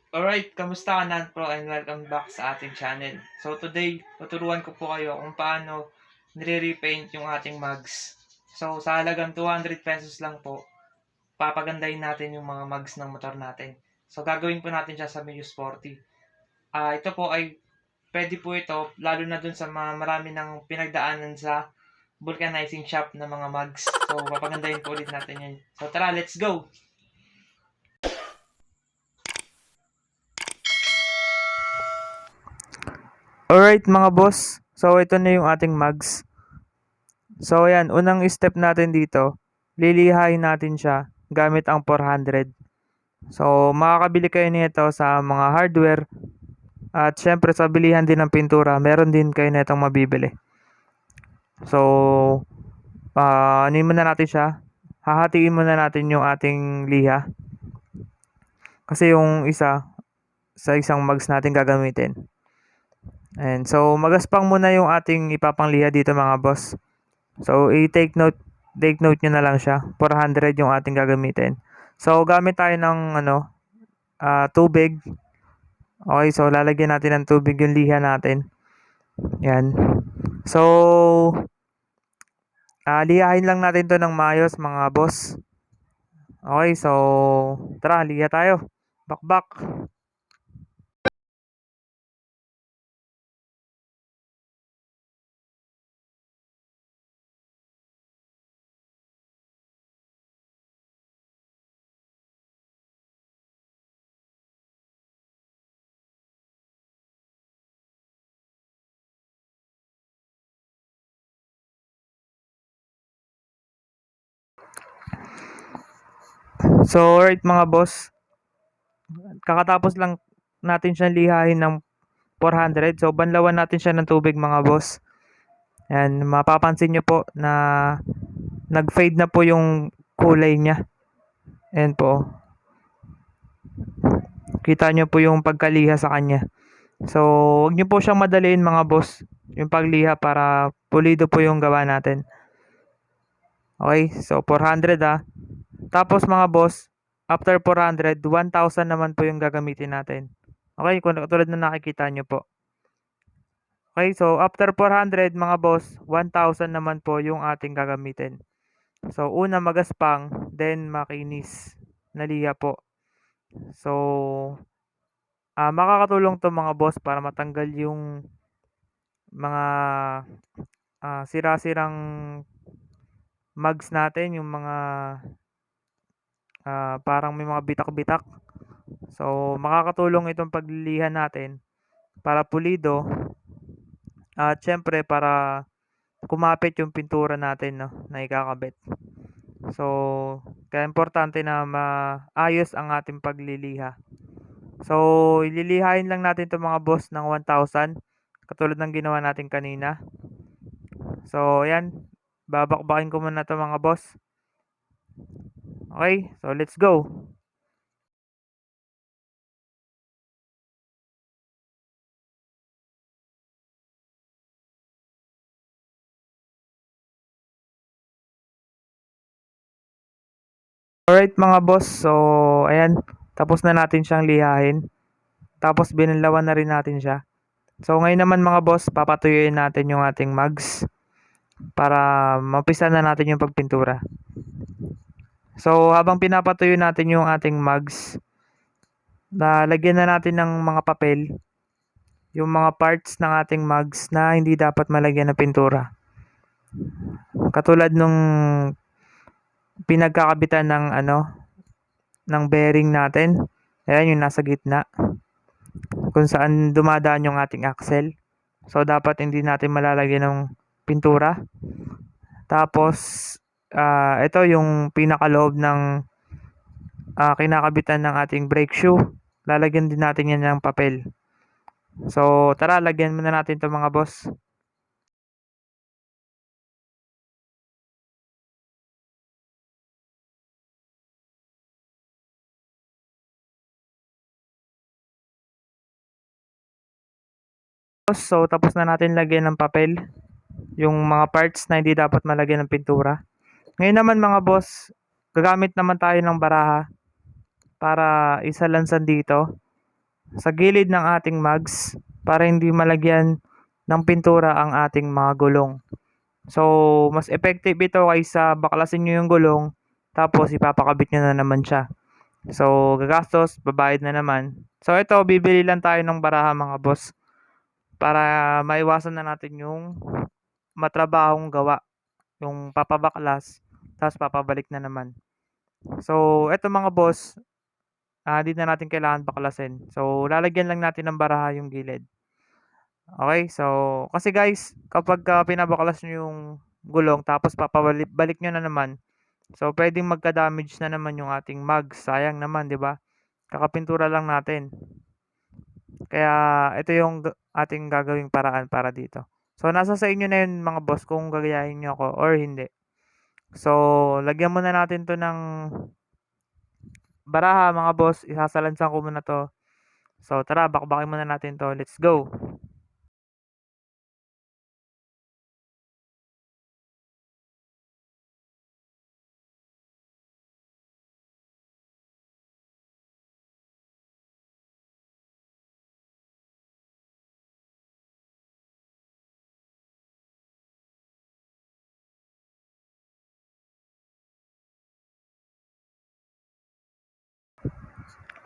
Alright, kamusta ka Nan Pro and welcome back sa ating channel. So today, tuturuan ko po kayo kung paano nire-repaint yung ating mugs. So sa halagang 200 pesos lang po, papagandahin natin yung mga mugs ng motor natin. So gagawin po natin siya sa medyo sporty. Ito po ay pwede po ito lalo na dun sa mga marami ng pinagdaanan sa vulcanizing shop ng mga mugs. So papagandahin po ulit natin yun. So tara, let's go! Alright mga boss, so ito na yung ating mugs. So ayan, unang step natin dito, lilihain natin siya gamit ang 400. So makakabili kayo nito sa mga hardware at syempre sa bilihan din ng pintura, meron din kayo nitong mabibili. So, anin muna natin siya. Hahatiin muna natin yung ating liha. Kasi yung isa, sa isang mugs natin gagamitin. And so magaspang muna yung ating ipapangliha dito mga boss. So take note nyo na lang siya. 400 yung ating gagamitin. So gamit tayo ng tubig. Okay, so lalagyan natin ng tubig yung liha natin. Yan. So lihain lang natin to ng maayos mga boss. Okay, so tara, liha tayo. Bakbak. So alright mga boss, kakatapos lang natin siyang lihain ng 400. So banlawan natin siya ng tubig mga boss. Yan, mapapansin nyo po na nag-fade na po yung kulay niya. Ayan po. Kita nyo po yung pagkaliha sa kanya. So, huwag nyo po siyang madaliin mga boss. Yung pagliha para pulido po yung gawa natin. Okay, so 400 Tapos mga boss, after 400, 1,000 naman po yung gagamitin natin. Okay, tulad na nakikita nyo po. Okay, so after 400 mga boss, 1,000 naman po yung ating gagamitin. So una magaspang, then makinis na liha po. So makakatulong to mga boss para matanggal yung mga sira-sirang mugs natin, yung mga parang may mga bitak-bitak. So makakatulong itong paglilihan natin para pulido at syempre para kumapit yung pintura natin, no, na ikakabit. So, kaya importante na maayos ang ating pagliliha. So, ililihain lang natin 'tong mga boss ng 1,000 katulad ng ginawa natin kanina. So, ayan, babakbakin ko muna 'to mga boss. Okay, so let's go. Alright mga boss, so ayan, tapos na natin siyang lihahin. Tapos binanlawan na rin natin siya. So ngayon naman mga boss, papatuyuin natin yung ating mugs para mampisa na natin yung pagpintura. So habang pinapatuyo natin yung ating mugs, lagyan na natin ng mga papel yung mga parts ng ating mugs na hindi dapat malagyan ng pintura. Katulad nung pinagkakabitan ng ng bearing natin. Ayan yung nasa gitna. Kung saan dumadaan yung ating axle. So dapat hindi natin malalagyan ng pintura. Tapos ito yung pinakaloob ng kinakabitan ng ating brake shoe. Lalagyan din natin yan ng papel. So tara, lagyan muna natin 'to mga boss. So tapos na natin lagyan ng papel yung mga parts na hindi dapat malagyan ng pintura. Ngayon naman mga boss, gagamit naman tayo ng baraha para isalansan dito sa gilid ng ating mugs para hindi malagyan ng pintura ang ating mga gulong. So, mas effective ito kaysa baklasin nyo yung gulong tapos ipapakabit nyo na naman siya. So, gagastos, babayad na naman. So, ito, bibili lang tayo ng baraha mga boss para maiwasan na natin yung matrabahong gawa, yung papabaklas, tapos papabalik na naman. So, ito mga boss, di na natin kailangan baklasin. So, lalagyan lang natin ng baraha yung gilid. Okay, so, kasi guys, kapag pinabaklas nyo yung gulong, tapos papabalik nyo na naman, so, pwedeng magka-damage na naman yung ating mug. Sayang naman, di ba? Kakapintura lang natin. Kaya ito yung ating gagawing paraan para dito. So, nasa sa inyo na yun mga boss kung gagayahin nyo ako or hindi. So, lagyan muna natin to ng baraha mga boss. Isasalansan ko muna to. So, tara, bakbakin muna natin to. Let's go!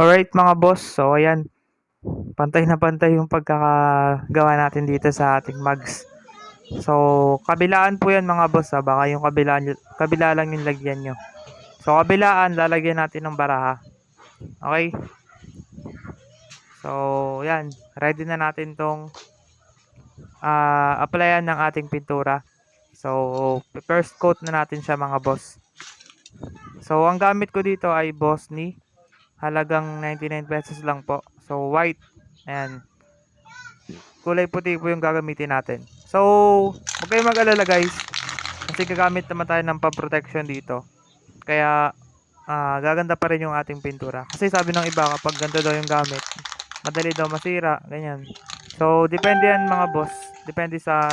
Alright mga boss, so ayan, pantay na pantay yung pagkakagawa natin dito sa ating mugs. So, kabilaan po yan mga boss, baka yung kabila lang yung lagyan nyo. So, kabilaan, lalagyan natin ng baraha. Okay? So, yan, ready na natin tong applyan ng ating pintura. So, first coat na natin siya mga boss. So, ang gamit ko dito ay Bossni. Halagang 99 pesos lang po. So, white. Ayan. Kulay puti po yung gagamitin natin. So, huwag kayong mag-alala guys. Kasi gagamit naman tayo ng pa-protection dito. Kaya, gaganda pa rin yung ating pintura. Kasi sabi ng iba, kapag ganda daw yung gamit, madali daw masira. Ganyan. So, depende yan mga boss. Depende sa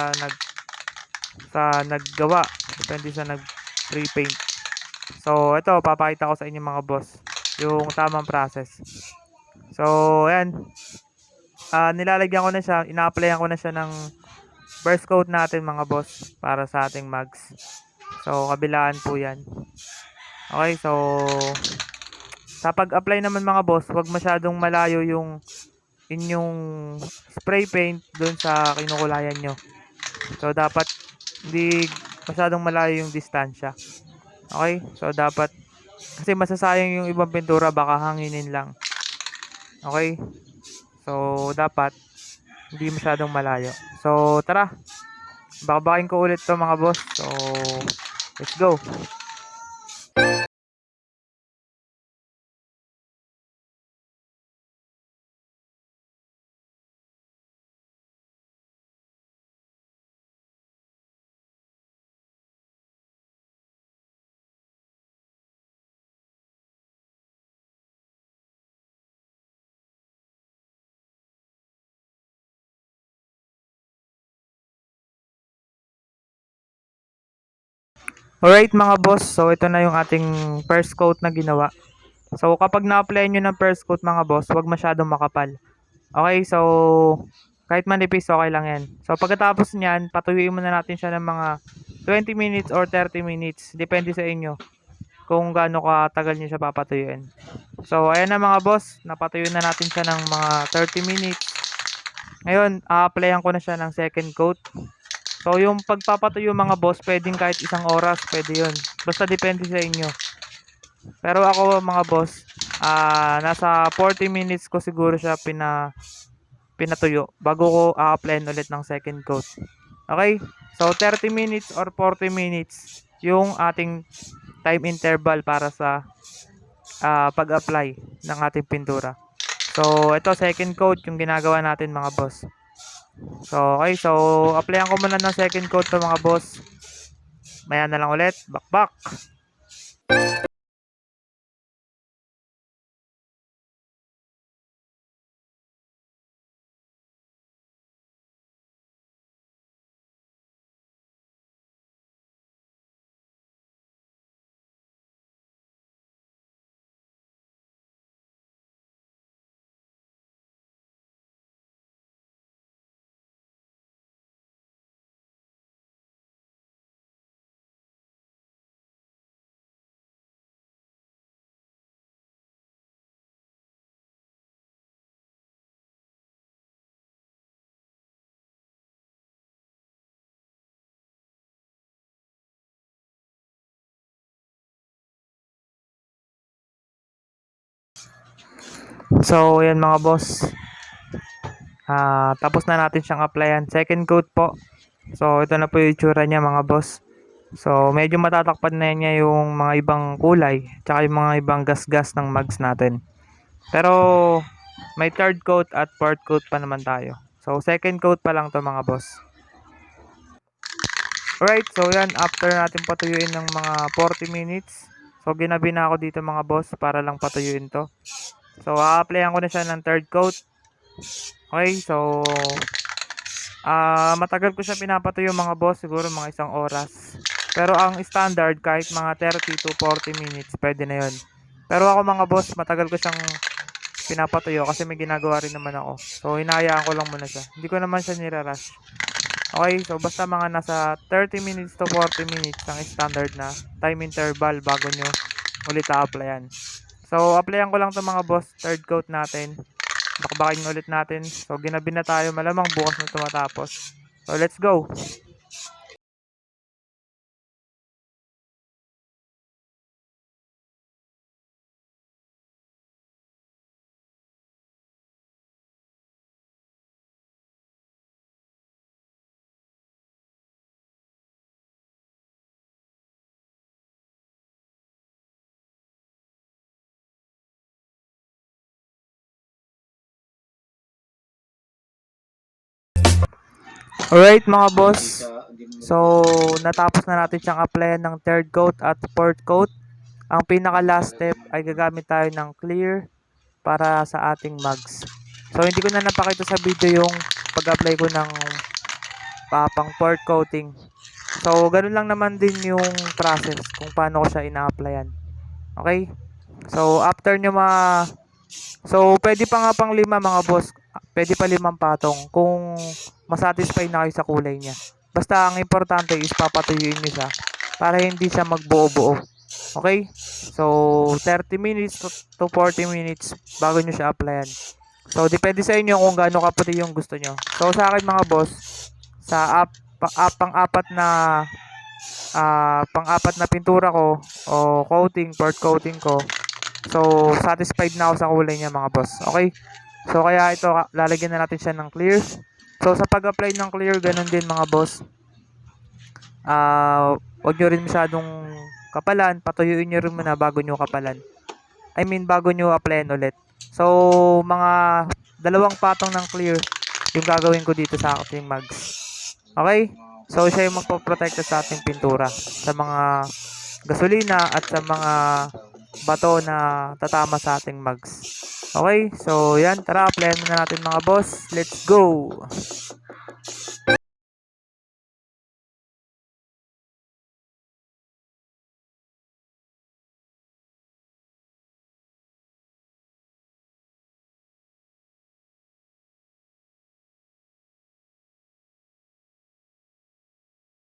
naggawa. Depende sa nag-pre-paint. So, ito, papakita ko sa inyo mga boss. Yung tamang process. So, ayan. Nilalagyan ko na siya, ina-applyan ko na siya ng first coat natin mga boss para sa ating mugs. So, kabilaan po yan. Okay, so sa pag-apply naman mga boss, huwag masyadong malayo yung inyong spray paint dun sa kinukulayan nyo. So, dapat hindi masyadong malayo yung distansya. Okay, so dapat kasi masasayang yung ibang pintura, baka hanginin lang. Okay, so dapat hindi masyadong malayo. So, tara. Babakin ko ulit to mga boss. So, let's go. Alright mga boss, so ito na yung ating first coat na ginawa. So, kapag na-apply nyo ng first coat mga boss, huwag masyadong makapal. Okay, so kahit manipis, okay lang yan. So, pagkatapos nyan, patuyuin muna natin siya ng mga 20 minutes or 30 minutes. Depende sa inyo kung gaano katagal nyo siya papatuyuin. So, ayan na mga boss, napatuyo na natin siya ng mga 30 minutes. Ngayon, a-applyan ko na siya ng second coat. So, yung pagpapatuyo mga boss, pwedeng kahit isang oras, pwede yun. Basta depende sa inyo. Pero ako mga boss, nasa 40 minutes ko siguro siya pinatuyo bago ko a-applyan ulit ng second coat. Okay? So, 30 minutes or 40 minutes yung ating time interval para sa pag-apply ng ating pintura. So, ito second coat yung ginagawa natin mga boss. So, okay. So, applyan ko muna ng second coat to mga boss. Maya na lang ulit. Bakbak. So, yan mga boss. Tapos na natin siyang applyan. Second coat po. So, ito na po yung itsura niya mga boss. So, medyo matatakpan na niya yung mga ibang kulay. Tsaka yung mga ibang gas-gas ng mugs natin. Pero, may third coat at fourth coat pa naman tayo. So, second coat pa lang to mga boss. Alright, so yan. After natin patuyuin ng mga 40 minutes. So, ginabi na ako dito mga boss para lang patuyuin to. So, a-applyan ko na siya ng third coat. Okay, so matagal ko siya pinapatuyo mga boss, siguro mga 1 oras. Pero ang standard kahit mga 30 to 40 minutes, pwede na 'yon. Pero ako mga boss, matagal ko siyang pinapatuyo kasi may ginagawa rin naman ako. So hinahayaan ko lang muna siya. Hindi ko naman siya nirarush. Okay, so basta mga nasa 30 minutes to 40 minutes ang standard na time interval bago nyo ulit a-applyan. So applyan ko lang 'to mga boss, third coat natin. Bakbakin ulit natin. So ginabi na tayo, malamang bukas na tumatapos. So let's go. Alright mga boss. So natapos na natin siyang applyan ng third coat at fourth coat. Ang pinaka last step ay gagamit tayo ng clear para sa ating mugs. So hindi ko na napakita sa video yung pag-apply ko ng pang fourth coating. So ganun lang naman din yung process kung paano ko siya ina-applyan. Okay? So after nyo So pwede pa nga pang 5 mga boss. Pwede pa 5 patong kung masatisfy na kayo sa kulay niya. Basta ang importante is papatuyuin nyo siya para hindi siya magbuo-buo. Okay? So 30 minutes to 40 minutes bago nyo siya applyan. So depende sa inyo kung gaano kaputi yung gusto nyo. So sa akin mga boss, sa pang-apat na pintura ko o coating, fourth coating ko. So satisfied na ako sa kulay niya mga boss. Okay? So kaya ito lalagyan na natin siya ng clear. So sa pag-apply ng clear, ganun din mga boss. Huwag nyo rin masyadong kapalan, patuyuin nyo rin muna bago nyo kapalan. Bago nyo applyan ulit. So mga 2 patong ng clear yung gagawin ko dito sa ating mugs. Okay? So siya yung magpoprotekta sa ating pintura sa mga gasolina at sa mga bato na tatama sa ating mugs. Okay? So yan, tara, applyan na natin mga boss. Let's go!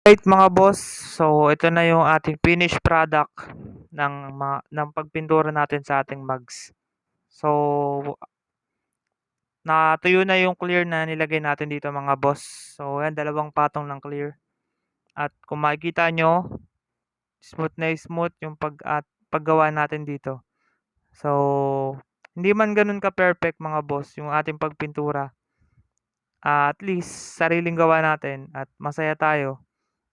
Right mga boss, so ito na yung ating finished product ng pagpintura natin sa ating mugs. So natuyo na yung clear na nilagay natin dito mga boss. So yan, 2 patong ng clear. At kung makikita nyo, smooth na smooth yung paggawa natin dito. So hindi man ganun ka perfect mga boss yung ating pagpintura. At least sariling gawa natin at masaya tayo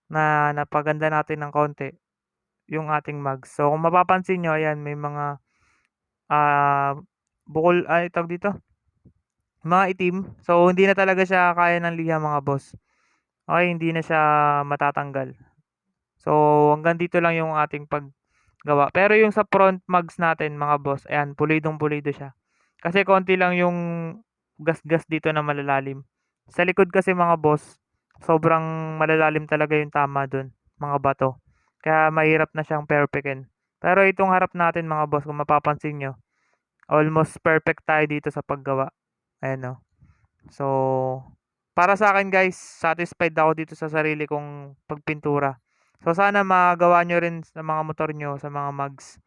na napaganda natin ng konti yung ating mugs. So kung mapapansin nyo, ayan, may mga bukol, ay tawag dito, mga itim. So hindi na talaga siya kaya ng liha mga boss. Okay, hindi na siya matatanggal. So hanggang dito lang yung ating paggawa. Pero yung sa front mugs natin mga boss, ayan, pulidong pulido siya. Kasi konti lang yung gas-gas dito na malalalim. Sa likod kasi mga boss, sobrang malalalim talaga yung tama dun, mga bato. Kaya mahirap na siyang perfectin. Pero itong harap natin mga boss, kung mapapansin nyo, almost perfect tayo dito sa paggawa. Ayan o. So, para sa akin guys, satisfied ako dito sa sarili kong pagpintura. So, sana magawa nyo rin sa mga motor nyo, sa mga mugs.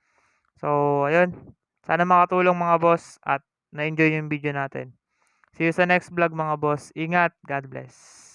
So, ayun. Sana makatulong mga boss at na-enjoy yung video natin. See you sa next vlog mga boss. Ingat. God bless.